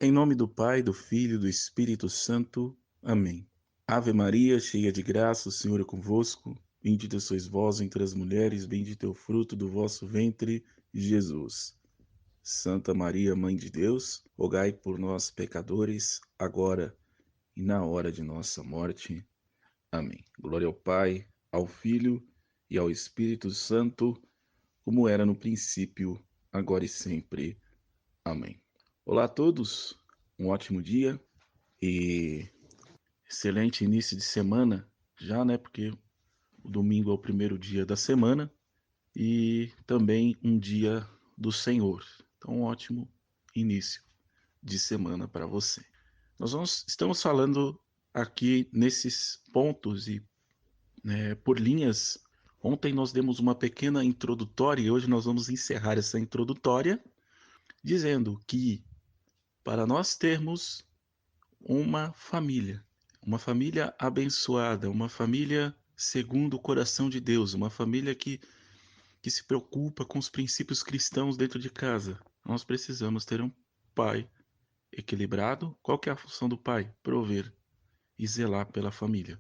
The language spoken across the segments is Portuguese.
Em nome do Pai, do Filho e do Espírito Santo. Amém. Ave Maria, cheia de graça, o Senhor é convosco. Bendita sois vós entre as mulheres, bendito é o fruto do vosso ventre, Jesus. Santa Maria, Mãe de Deus, rogai por nós, pecadores, agora e na hora de nossa morte. Amém. Glória ao Pai, ao Filho e ao Espírito Santo, como era no princípio, agora e sempre. Amém. Olá a todos, um ótimo dia e excelente início de semana, já, né? Porque o domingo é o primeiro dia da semana e também um dia do Senhor. Então, um ótimo início de semana para você. Estamos falando aqui nesses pontos e por linhas. Ontem nós demos uma pequena introdutória e hoje nós vamos encerrar essa introdutória dizendo que para nós termos uma família abençoada, uma família segundo o coração de Deus, uma família que se preocupa com os princípios cristãos dentro de casa. Nós precisamos ter um pai equilibrado. Qual que é a função do pai? Prover e zelar pela família.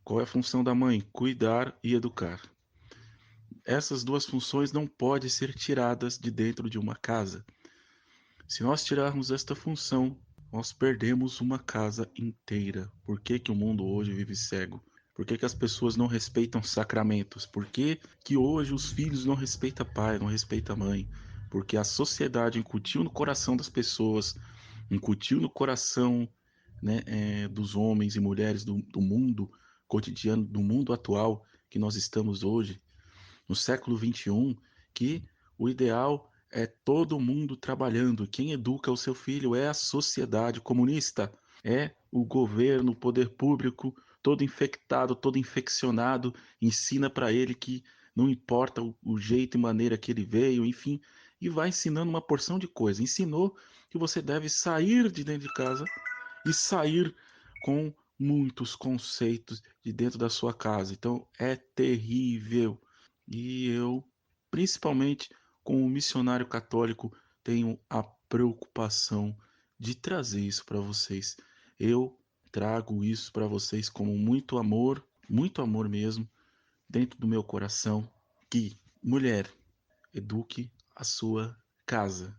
Qual é a função da mãe? Cuidar e educar. Essas duas funções não podem ser tiradas de dentro de uma casa. Se nós tirarmos esta função, nós perdemos uma casa inteira. Por que que o mundo hoje vive cego? Por que que as pessoas não respeitam sacramentos? Por que que hoje os filhos não respeitam pai, não respeitam mãe? Porque a sociedade incutiu no coração das pessoas, incutiu no coração, né, dos homens e mulheres do mundo cotidiano, do mundo atual que nós estamos hoje, no século XXI, que o ideal é todo mundo trabalhando. Quem educa o seu filho é a sociedade comunista, é o governo, o poder público, todo infectado, todo infeccionado, ensina para ele que não importa o jeito e maneira que ele veio, enfim, e vai ensinando uma porção de coisa. Ensinou que você deve sair de dentro de casa e sair com muitos conceitos de dentro da sua casa. Então é terrível. E eu, principalmente como missionário católico, tenho a preocupação de trazer isso para vocês. Eu trago isso para vocês com muito amor mesmo, dentro do meu coração, que mulher, eduque a sua casa.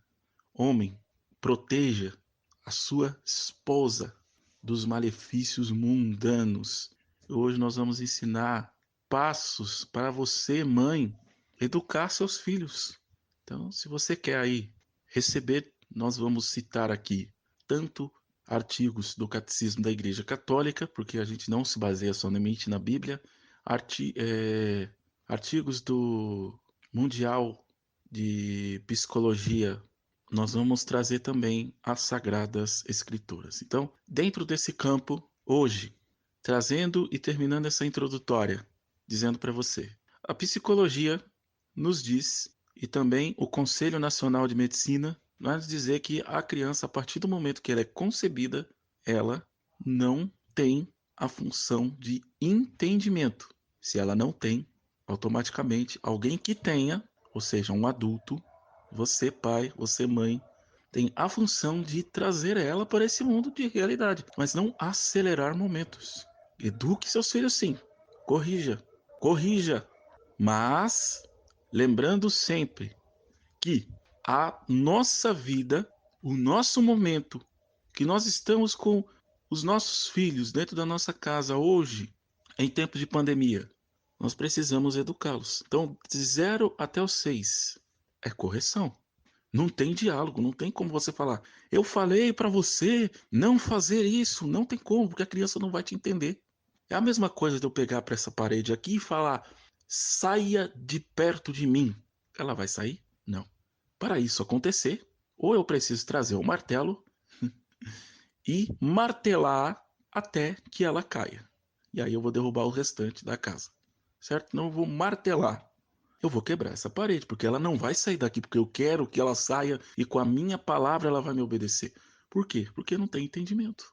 Homem, proteja a sua esposa dos malefícios mundanos. Hoje nós vamos ensinar passos para você, mãe, educar seus filhos. Então, se você quer aí receber, nós vamos citar aqui tanto artigos do Catecismo da Igreja Católica, porque a gente não se baseia somente na Bíblia, artigos do Mundial de Psicologia. Nós vamos trazer também as Sagradas Escrituras. Então, dentro desse campo, hoje, trazendo e terminando essa introdutória, dizendo para você, a psicologia nos diz, e também o Conselho Nacional de Medicina, vai nos dizer que a criança, a partir do momento que ela é concebida, ela não tem a função de entendimento. Se ela não tem, automaticamente alguém que tenha, ou seja, um adulto, você pai, você mãe, tem a função de trazer ela para esse mundo de realidade, mas não acelerar momentos. Eduque seus filhos sim, corrija, corrija, mas lembrando sempre que a nossa vida, o nosso momento, que nós estamos com os nossos filhos dentro da nossa casa hoje, em tempo de pandemia, nós precisamos educá-los. Então, de 0 até os 6 é correção. Não tem diálogo, não tem como você falar. Eu falei para você não fazer isso. Não tem como, porque a criança não vai te entender. É a mesma coisa de eu pegar para essa parede aqui e falar: saia de perto de mim. Ela vai sair? Não. Para isso acontecer, ou eu preciso trazer o martelo e martelar até que ela caia. E aí eu vou derrubar o restante da casa. Certo? Não, eu vou martelar. Eu vou quebrar essa parede, porque ela não vai sair daqui, porque eu quero que ela saia e com a minha palavra ela vai me obedecer. Por quê? Porque não tem entendimento.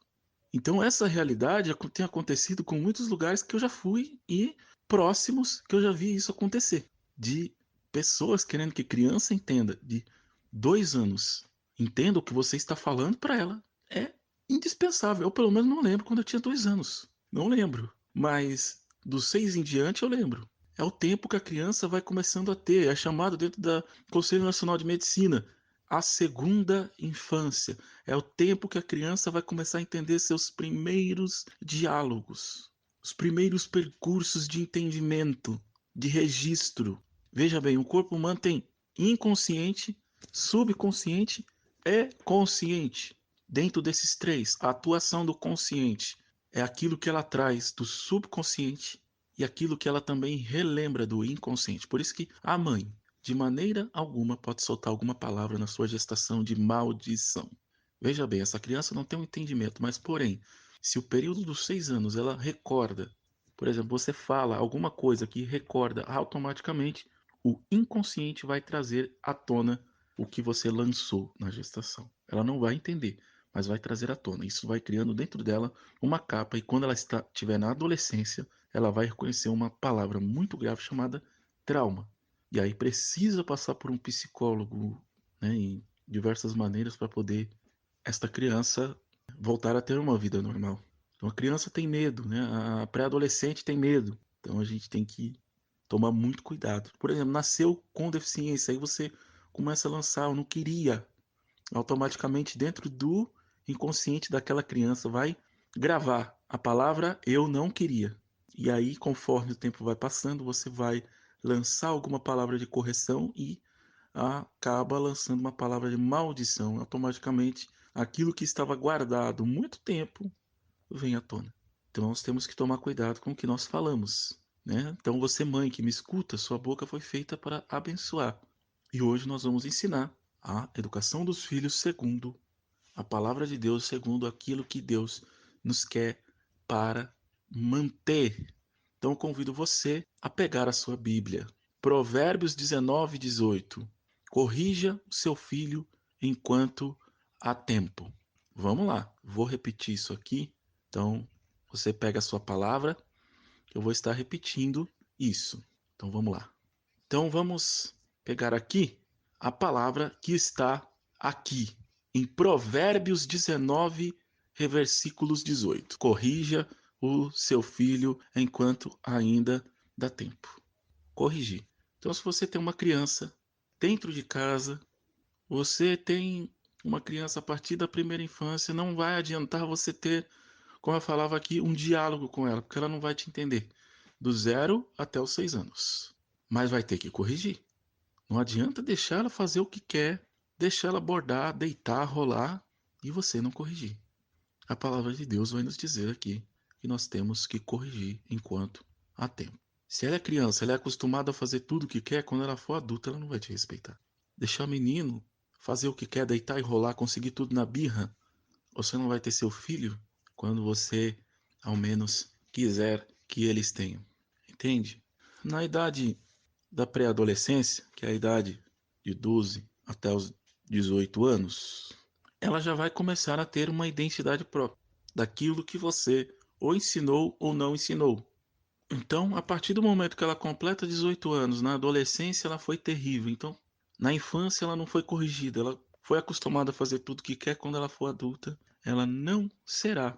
Então essa realidade tem acontecido com muitos lugares que eu já fui e próximos que eu já vi isso acontecer. De pessoas querendo que criança entenda de 2 anos Entenda o que você está falando para ela. É indispensável. Eu, pelo menos, não lembro quando eu tinha 2 anos. Não lembro. Mas dos 6 em diante eu lembro. É o tempo que a criança vai começando a ter. É chamado dentro da Conselho Nacional de Medicina a segunda infância. É o tempo que a criança vai começar a entender seus primeiros diálogos, os primeiros percursos de entendimento, de registro. Veja bem, o corpo humano tem inconsciente, subconsciente e consciente. Dentro desses três, a atuação do consciente é aquilo que ela traz do subconsciente e aquilo que ela também relembra do inconsciente. Por isso que a mãe, de maneira alguma, pode soltar alguma palavra na sua gestação de maldição. Veja bem, essa criança não tem um entendimento, mas porém, se o período dos 6 anos ela recorda, por exemplo, você fala alguma coisa que recorda automaticamente, o inconsciente vai trazer à tona o que você lançou na gestação. Ela não vai entender, mas vai trazer à tona. Isso vai criando dentro dela uma capa e quando ela estiver na adolescência, ela vai reconhecer uma palavra muito grave chamada trauma. E aí precisa passar por um psicólogo, né, em diversas maneiras para poder esta criança voltar a ter uma vida normal. Então a criança tem medo, né? A pré-adolescente tem medo. Então a gente tem que tomar muito cuidado. Por exemplo, nasceu com deficiência, aí você começa a lançar, eu não queria. Automaticamente dentro do inconsciente daquela criança vai gravar a palavra eu não queria. E aí, conforme o tempo vai passando, você vai lançar alguma palavra de correção e acaba lançando uma palavra de maldição. Automaticamente, aquilo que estava guardado muito tempo vem à tona. Então, nós temos que tomar cuidado com o que nós falamos, né? Então, você, mãe que me escuta, sua boca foi feita para abençoar. E hoje nós vamos ensinar a educação dos filhos segundo a palavra de Deus, segundo aquilo que Deus nos quer para manter. Então, eu convido você a pegar a sua Bíblia. Provérbios 19, 18. Corrija o seu filho enquanto há tempo. Vamos lá, vou repetir isso aqui. Então, você pega a sua palavra, eu vou estar repetindo isso. Então, vamos lá. Então, vamos pegar aqui a palavra que está aqui, em Provérbios 19, versículos 18. Corrija o seu filho enquanto ainda dá tempo. Corrigir. Então, se você tem uma criança dentro de casa, você tem uma criança a partir da primeira infância, não vai adiantar você ter, como eu falava aqui, um diálogo com ela, porque ela não vai te entender. Do 0 até os 6 anos. Mas vai ter que corrigir. Não adianta deixar ela fazer o que quer, deixar ela bordar, deitar, rolar e você não corrigir. A palavra de Deus vai nos dizer aqui que nós temos que corrigir enquanto há tempo. Se ela é criança, ela é acostumada a fazer tudo o que quer, quando ela for adulta, ela não vai te respeitar. Deixar o menino fazer o que quer, deitar e rolar, conseguir tudo na birra, você não vai ter seu filho quando você, ao menos, quiser que eles tenham. Entende? Na idade da pré-adolescência, que é a idade de 12 até os 18 anos, ela já vai começar a ter uma identidade própria daquilo que você ou ensinou ou não ensinou. Então, a partir do momento que ela completa 18 anos, na adolescência ela foi terrível. Então, na infância ela não foi corrigida, ela foi acostumada a fazer tudo que quer. Quando ela for adulta, ela não será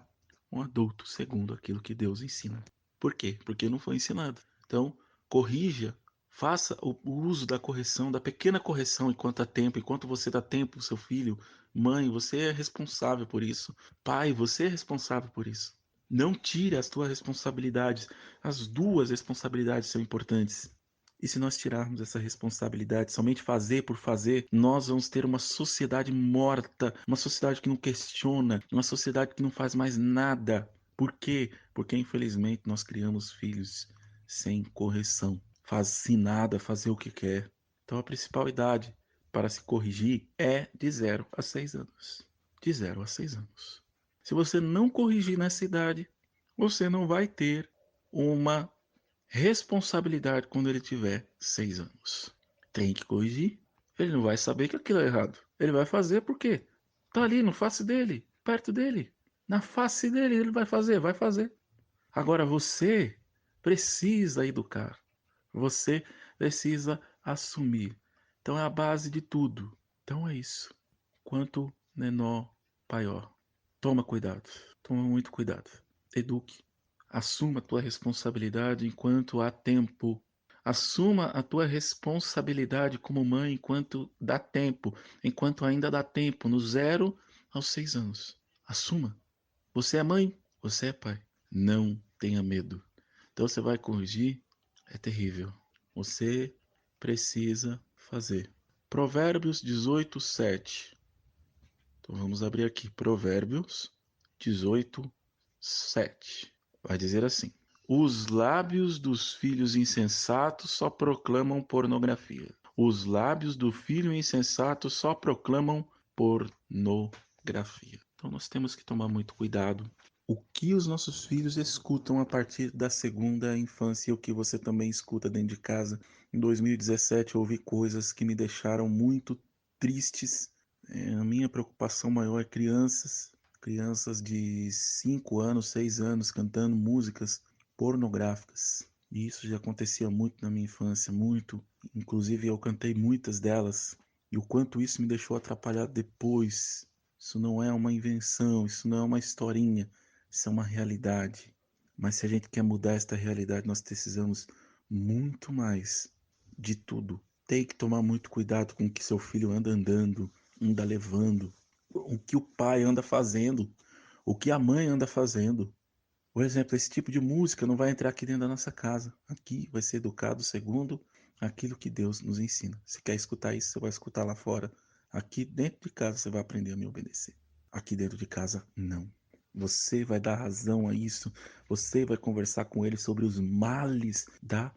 um adulto segundo aquilo que Deus ensina. Por quê? Porque não foi ensinado. Então, corrija, faça o uso da correção, da pequena correção enquanto há tempo, enquanto você dá tempo ao seu filho. Mãe, você é responsável por isso. Pai, você é responsável por isso. Não tire as tuas responsabilidades. As duas responsabilidades são importantes. E se nós tirarmos essa responsabilidade, somente fazer por fazer, nós vamos ter uma sociedade morta, uma sociedade que não questiona, uma sociedade que não faz mais nada. Por quê? Porque infelizmente nós criamos filhos sem correção. Faz-se nada, fazer o que quer. Então a principal idade para se corrigir é de 0 a 6 anos. De 0 a 6 anos. Se você não corrigir nessa idade, você não vai ter uma responsabilidade quando ele tiver 6 anos. Tem que corrigir. Ele não vai saber que aquilo é errado. Ele vai fazer porque tá ali no face dele, perto dele. Na face dele ele vai fazer, vai fazer. Agora você precisa educar. Você precisa assumir. Então é a base de tudo. Então é isso. quanto menor, maior. Toma cuidado, toma muito cuidado. Eduque, assuma a tua responsabilidade enquanto há tempo. Assuma a tua responsabilidade como mãe enquanto dá tempo, enquanto ainda dá tempo, no 0 aos 6 anos. Assuma. Você é mãe, você é pai. Não tenha medo. Então você vai corrigir, é terrível. Você precisa fazer. Provérbios 18:7. Então vamos abrir aqui. Provérbios 18:7. Vai dizer assim: os lábios dos filhos insensatos só proclamam pornografia. Os lábios do filho insensato só proclamam pornografia. Então nós temos que tomar muito cuidado. O que os nossos filhos escutam a partir da segunda infância e o que você também escuta dentro de casa. Em 2017 eu ouvi coisas que me deixaram muito tristes. A minha preocupação maior é crianças de 5 anos, 6 anos cantando músicas pornográficas. E isso já acontecia muito na minha infância, muito. Inclusive eu cantei muitas delas. E o quanto isso me deixou atrapalhado depois. Isso não é uma invenção, isso não é uma historinha, isso é uma realidade. Mas se a gente quer mudar esta realidade, nós precisamos muito mais de tudo. Tem que tomar muito cuidado com o que seu filho anda andando, anda levando, o que o pai anda fazendo, o que a mãe anda fazendo. Por exemplo, esse tipo de música não vai entrar aqui dentro da nossa casa. Aqui vai ser educado segundo aquilo que Deus nos ensina. Se quer escutar isso, você vai escutar lá fora. Aqui dentro de casa você vai aprender a me obedecer. Aqui dentro de casa, não. Você vai dar razão a isso. Você vai conversar com ele sobre os males da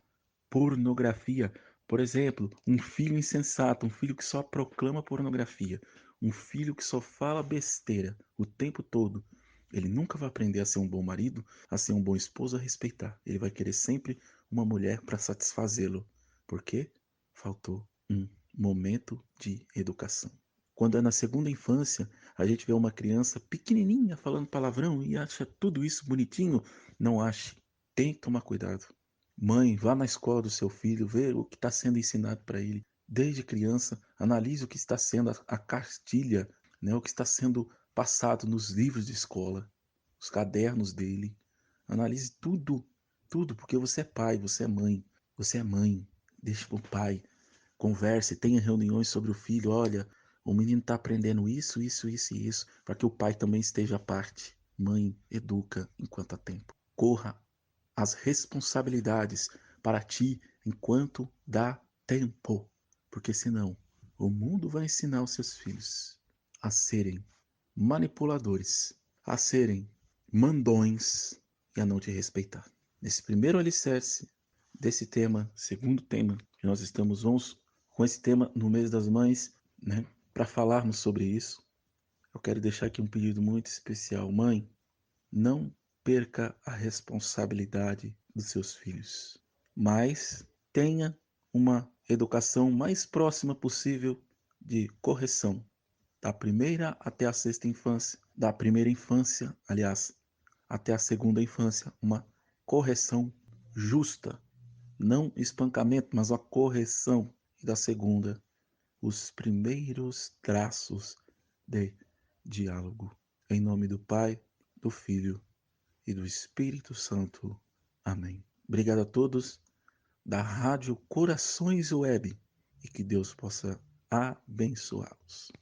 pornografia. Por exemplo, um filho insensato, um filho que só proclama pornografia, um filho que só fala besteira o tempo todo. Ele nunca vai aprender a ser um bom marido, a ser um bom esposo, a respeitar. Ele vai querer sempre uma mulher para satisfazê-lo. Por quê? Faltou um momento de educação. Quando é na segunda infância, a gente vê uma criança pequenininha falando palavrão e acha tudo isso bonitinho. Não ache. Tem que tomar cuidado. Mãe, vá na escola do seu filho, vê o que está sendo ensinado para ele. Desde criança, analise o que está sendo a cartilha, né, o que está sendo passado nos livros de escola, os cadernos dele. Analise tudo, tudo, porque você é pai, você é mãe. Você é mãe, deixe para o pai. Converse, tenha reuniões sobre o filho. Olha, o menino está aprendendo isso, isso, isso e isso, para que o pai também esteja à parte. Mãe, educa enquanto há tempo. Corra as responsabilidades para ti enquanto dá tempo. Porque senão, o mundo vai ensinar os seus filhos a serem manipuladores, a serem mandões e a não te respeitar. Nesse primeiro alicerce desse tema, segundo tema que nós vamos com esse tema no mês das mães, né? Para falarmos sobre isso, eu quero deixar aqui um pedido muito especial. Mãe, não perca a responsabilidade dos seus filhos, mas tenha uma educação mais próxima possível de correção, da primeira até a sexta infância, da primeira infância, aliás, até a segunda infância, uma correção justa, não espancamento, mas uma correção, e da segunda, os primeiros traços de diálogo. Em nome do Pai, do Filho e do Espírito Santo. Amém. Obrigado a todos da Rádio Corações Web e que Deus possa abençoá-los.